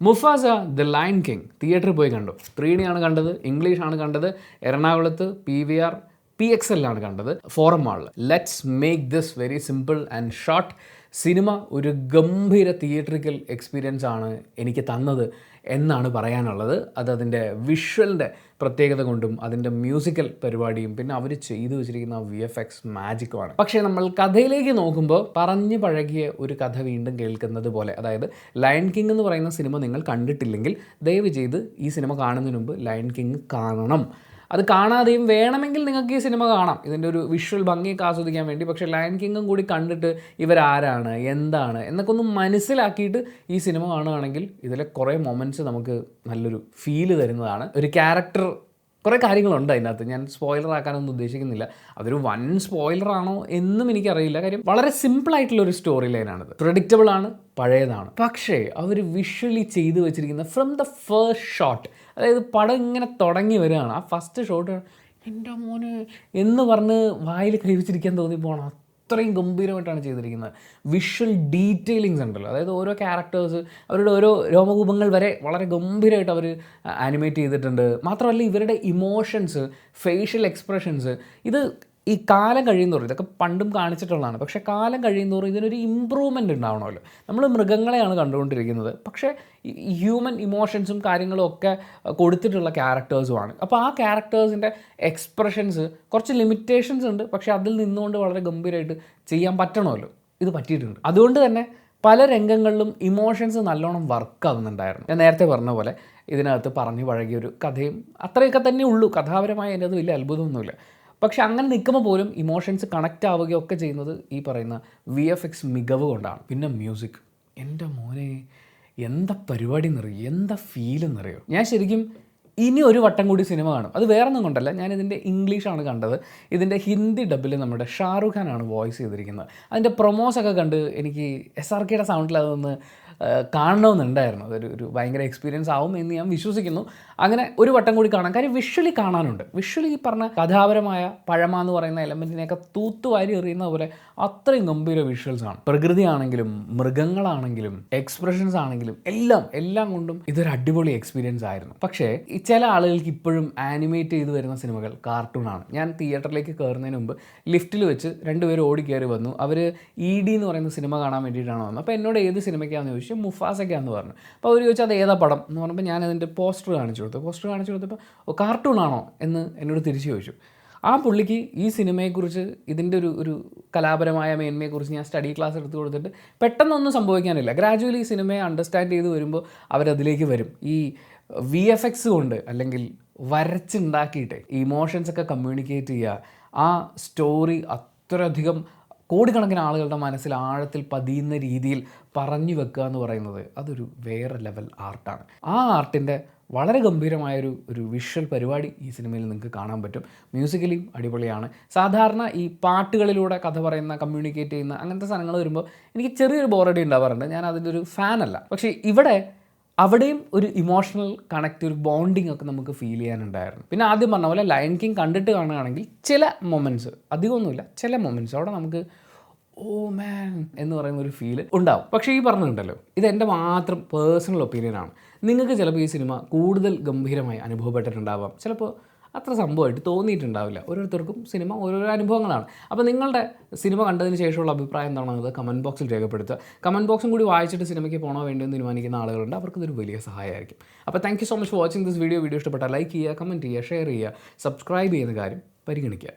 Mufasa the lion king തിയേറ്ററിൽ പോയി കണ്ടു. 3D ആണ് കണ്ടത്, ഇംഗ്ലീഷാണ് കണ്ടത്. എറണാകുളത്ത് PVR PXL ആണ് കണ്ടത്, ഫോറം മാളിൽ. Let's make this very simple and short. Cinema ഒരു ഗംഭീര തിയേറ്ററിക്കൽ എക്സ്പീരിയൻസ് ആണ് എനിക്ക് തന്നത് എന്നാണ് പറയാനുള്ളത്. അതിൻ്റെ വിഷ്വലിൻ്റെ പ്രത്യേകത കൊണ്ടും അതിൻ്റെ മ്യൂസിക്കൽ പരിപാടിയും പിന്നെ അവർ ചെയ്തു വെച്ചിരിക്കുന്ന VFX മാജിക്കുമാണ്. പക്ഷേ നമ്മൾ കഥയിലേക്ക് നോക്കുമ്പോൾ പറഞ്ഞു പഴകിയ ഒരു കഥ വീണ്ടും കേൾക്കുന്നത് പോലെ, അതായത് ലയൺ കിങ് എന്ന് പറയുന്ന സിനിമ നിങ്ങൾ കണ്ടിട്ടില്ലെങ്കിൽ ദയവ് ചെയ്ത് ഈ സിനിമ കാണുന്നതിന് മുമ്പ് ലയൺ കിങ് കാണണം. അത് കാണാതെയും വേണമെങ്കിൽ നിങ്ങൾക്ക് ഈ സിനിമ കാണാം ഇതിൻ്റെ ഒരു വിഷ്വൽ ഭംഗിയൊക്കെ ആസ്വദിക്കാൻ വേണ്ടി. പക്ഷേ ലയൺ കിങ്ങും കൂടി കണ്ടിട്ട് ഇവരാരാണ് എന്താണ് എന്നൊക്കെ ഒന്ന് മനസ്സിലാക്കിയിട്ട് ഈ സിനിമ കാണുകയാണെങ്കിൽ ഇതിലെ കുറേ മൊമെൻറ്റ്സ് നമുക്ക് നല്ലൊരു ഫീല് തരുന്നതാണ്. ഒരു ക്യാരക്ടർ കുറേ കാര്യങ്ങളുണ്ട് അതിനകത്ത്. ഞാൻ സ്പോയിലർ ആക്കാനൊന്നും ഉദ്ദേശിക്കുന്നില്ല. അതൊരു വൻ സ്പോയിലർ ആണോ എന്നും എനിക്കറിയില്ല. കാര്യം വളരെ സിമ്പിളായിട്ടുള്ളൊരു സ്റ്റോറി ലൈനാണിത്. പ്രെഡിക്റ്റബിൾ ആണ്, പഴയതാണ്. പക്ഷേ അവർ വിഷ്വലി ചെയ്തു വെച്ചിരിക്കുന്ന ഫ്രം ദ ഫസ്റ്റ് ഷോട്ട്, അതായത് പടം ഇങ്ങനെ തുടങ്ങി വരികയാണ്, ആ ഫസ്റ്റ് ഷോട്ട് എൻ്റെ മോന് എന്ന് പറഞ്ഞ് വായിൽ കൈവച്ചിരിക്കാൻ തോന്നിപ്പോണം. അത്രയും ഗംഭീരമായിട്ടാണ് ചെയ്തിരിക്കുന്നത്. വിഷ്വൽ ഡീറ്റെയിലിങ്സ് ഉണ്ടല്ലോ, അതായത് ഓരോ ക്യാരക്ടേഴ്സ് അവരുടെ ഓരോ രോമകൂപങ്ങൾ വരെ വളരെ ഗംഭീരമായിട്ട് അവർ ആനിമേറ്റ് ചെയ്തിട്ടുണ്ട്. മാത്രമല്ല ഇവരുടെ ഇമോഷൻസ്, ഫേഷ്യൽ എക്സ്പ്രഷൻസ്, ഇത് ഈ കാലം കഴിയുന്നതോറും, ഇതൊക്കെ പണ്ടും കാണിച്ചിട്ടുള്ളതാണ്, പക്ഷേ കാലം കഴിയുന്നതോറും ഇതിനൊരു ഇമ്പ്രൂവ്മെൻ്റ് ഉണ്ടാവണമല്ലോ. നമ്മൾ മൃഗങ്ങളെയാണ് കണ്ടുകൊണ്ടിരിക്കുന്നത്, പക്ഷേ ഹ്യൂമൻ ഇമോഷൻസും കാര്യങ്ങളും ഒക്കെ കൊടുത്തിട്ടുള്ള ക്യാരക്ടേഴ്സുമാണ്. അപ്പോൾ ആ ക്യാരക്ടേഴ്സിൻ്റെ എക്സ്പ്രഷൻസ് കുറച്ച് ലിമിറ്റേഷൻസ് ഉണ്ട്, പക്ഷേ അതിൽ നിന്നുകൊണ്ട് വളരെ ഗംഭീരമായിട്ട് ചെയ്യാൻ പറ്റണമല്ലോ. ഇത് പറ്റിയിട്ടുണ്ട്. അതുകൊണ്ട് തന്നെ പല രംഗങ്ങളിലും ഇമോഷൻസ് നല്ലോണം വർക്കാവുന്നുണ്ടായിരുന്നു. ഞാൻ നേരത്തെ പറഞ്ഞ പോലെ ഇതിനകത്ത് പറഞ്ഞു പഴകിയൊരു കഥയും അത്രയൊക്കെ തന്നെ ഉള്ളൂ. കഥാപരമായി അതിൻ്റെ അത് വലിയ അത്ഭുതമൊന്നുമില്ല. പക്ഷെ അങ്ങനെ നിൽക്കുമ്പോൾ പോലും ഇമോഷൻസ് കണക്റ്റ് ആവുകയൊക്കെ ചെയ്യുന്നത് ഈ പറയുന്ന VFX മികവ് കൊണ്ടാണ്. പിന്നെ മ്യൂസിക്, എൻ്റെ മോനെ എന്താ പരിപാടി എന്നറിയോ, എന്താ ഫീൽ എന്നറിയോ. ഞാൻ ശരിക്കും ഇനി ഒരു വട്ടം കൂടി സിനിമ കാണും. അത് വേറെ ഒന്നും കൊണ്ടല്ല, ഞാനിതിൻ്റെ ഇംഗ്ലീഷാണ് കണ്ടത്. ഇതിൻ്റെ ഹിന്ദി ഡബിൽ നമ്മുടെ ഷാറുഖ് ഖാനാണ് വോയിസ് ചെയ്തിരിക്കുന്നത്. അതിൻ്റെ പ്രൊമോസൊക്കെ കണ്ട് എനിക്ക് SRKയുടെ സൗണ്ടിൽ അതൊന്ന് കാണണമെന്നുണ്ടായിരുന്നു. ഒരു ഭയങ്കര എക്സ്പീരിയൻസ് ആവും എന്ന് ഞാൻ വിശ്വസിക്കുന്നു. അങ്ങനെ ഒരു വട്ടം കൂടി കാണാം. കാര്യം വിഷ്വലി കാണാനുണ്ട്. വിഷ്വലി ഈ പറഞ്ഞ കഥാപരമായ പഴമ എന്ന് പറയുന്ന എലമെൻറ്റിനെയൊക്കെ തൂത്തുവാരി എറിയുന്ന പോലെ അത്രയും ഗംഭീര വിഷ്വൽസാണ്. പ്രകൃതിയാണെങ്കിലും മൃഗങ്ങളാണെങ്കിലും എക്സ്പ്രഷൻസ് ആണെങ്കിലും എല്ലാം കൊണ്ടും ഇതൊരു അടിപൊളി എക്സ്പീരിയൻസ് ആയിരുന്നു. പക്ഷേ ഈ ചില ആളുകൾക്ക് ഇപ്പോഴും ആനിമേറ്റ് ചെയ്ത് വരുന്ന സിനിമകൾ കാർട്ടൂണാണ്. ഞാൻ തിയേറ്ററിലേക്ക് കയറുന്നതിന് മുമ്പ് ലിഫ്റ്റിൽ വെച്ച് രണ്ടുപേരും ഓടിക്കയറി വന്നു. അവർ ED എന്ന് പറയുന്ന സിനിമ കാണാൻ വേണ്ടിയിട്ടാണ് വന്നത്. അപ്പോൾ എന്നോട് ഏത് സിനിമയ്ക്കാണെന്ന് ചോദിച്ചു. മുഫാസയ്ക്കാന്ന് പറഞ്ഞു. അപ്പോൾ അവർ ചോദിച്ചാൽ അത് ഏതാ പടം എന്ന് പറഞ്ഞപ്പോൾ ഞാൻ അതിൻ്റെ പോസ്റ്റർ കാണിച്ചു കൊടുത്തപ്പോൾ കാർട്ടൂണാണോ എന്ന് എന്നോട് തിരിച്ചു ചോദിച്ചു. ആ പുള്ളിക്ക് ഈ സിനിമയെക്കുറിച്ച് ഇതിൻ്റെ ഒരു കലാപരമായ മേന്മയെക്കുറിച്ച് ഞാൻ സ്റ്റഡി ക്ലാസ് എടുത്ത് കൊടുത്തിട്ട് പെട്ടെന്നൊന്നും സംഭവിക്കാനില്ല. ഗ്രാജുവലി ഈ സിനിമയെ അണ്ടർസ്റ്റാൻഡ് ചെയ്ത് വരുമ്പോൾ അവരതിലേക്ക് വരും. ഈ VFX കൊണ്ട് അല്ലെങ്കിൽ വരച്ചുണ്ടാക്കിയിട്ട് ഇമോഷൻസൊക്കെ കമ്മ്യൂണിക്കേറ്റ് ചെയ്യുക, ആ സ്റ്റോറി അത്രയധികം കോടിക്കണക്കിന് ആളുകളുടെ മനസ്സിൽ ആഴത്തിൽ പതിയുന്ന രീതിയിൽ പറഞ്ഞു വെക്കുക എന്ന് പറയുന്നത് അതൊരു വേറെ ലെവൽ ആർട്ടാണ്. ആ ആർട്ടിൻ്റെ വളരെ ഗംഭീരമായൊരു വിഷ്വൽ പരിപാടി ഈ സിനിമയിൽ നിങ്ങൾക്ക് കാണാൻ പറ്റും. മ്യൂസിക്കലിയും അടിപൊളിയാണ്. സാധാരണ ഈ പാട്ടുകളിലൂടെ കഥ പറയുന്ന, കമ്മ്യൂണിക്കേറ്റ് ചെയ്യുന്ന അങ്ങനത്തെ സാധനങ്ങൾ വരുമ്പോൾ എനിക്ക് ചെറിയൊരു ബോറടി ഉണ്ടാവാറുണ്ട്. ഞാൻ അതിൻ്റെ ഒരു ഫാനല്ല. പക്ഷേ അവിടെയും ഒരു ഇമോഷണൽ കണക്റ്റ്, ഒരു ബോണ്ടിങ് ഒക്കെ നമുക്ക് ഫീൽ ചെയ്യാനുണ്ടായിരുന്നു. പിന്നെ ആദ്യം പറഞ്ഞ പോലെ ലയൺ കിങ് കണ്ടിട്ട് കാണുകയാണെങ്കിൽ ചില മൊമെൻറ്റ്സ്, അധികമൊന്നുമില്ല, ചില മൊമെൻറ്റ്സ് അവിടെ നമുക്ക് ഓ മാൻ എന്ന് പറയുന്ന ഒരു ഫീൽ ഉണ്ടാവും. പക്ഷേ ഈ പറഞ്ഞിട്ടുണ്ടല്ലോ, ഇതെൻ്റെ മാത്രം പേഴ്സണൽ ഒപ്പീനിയനാണ്. നിങ്ങൾക്ക് ചിലപ്പോൾ ഈ സിനിമ കൂടുതൽ ഗംഭീരമായി അനുഭവപ്പെട്ടിട്ടുണ്ടാവാം, ചിലപ്പോൾ അത്ര സംഭവമായിട്ട് തോന്നിയിട്ടുണ്ടാവില്ല. ഓരോരുത്തർക്കും സിനിമ ഓരോരോ അനുഭവങ്ങളാണ്. അപ്പോൾ നിങ്ങളുടെ സിനിമ കണ്ടതിന് ശേഷമുള്ള അഭിപ്രായം എന്താണെന്നത് കമൻറ്റ് ബോക്സിൽ രേഖപ്പെടുത്തുക. കമൻറ്റ് ബോക്സും കൂടി വായിച്ചിട്ട് സിനിമയ്ക്ക് പോകണോ വേണ്ടോ എന്ന് തീരുമാനിക്കുന്ന ആളുകളുണ്ട്. അവർക്കിതൊരു വലിയ സഹായമായിരിക്കും. അപ്പോൾ thank you so much for watching this video. ഇഷ്ടപ്പെട്ടാൽ ലൈക്ക് ചെയ്യുക, കമൻറ്റ് ചെയ്യുക, ഷെയർ ചെയ്യുക, സബ്സ്ക്രൈബ് ചെയ്യുന്ന കാര്യം പരിഗണിക്കുക.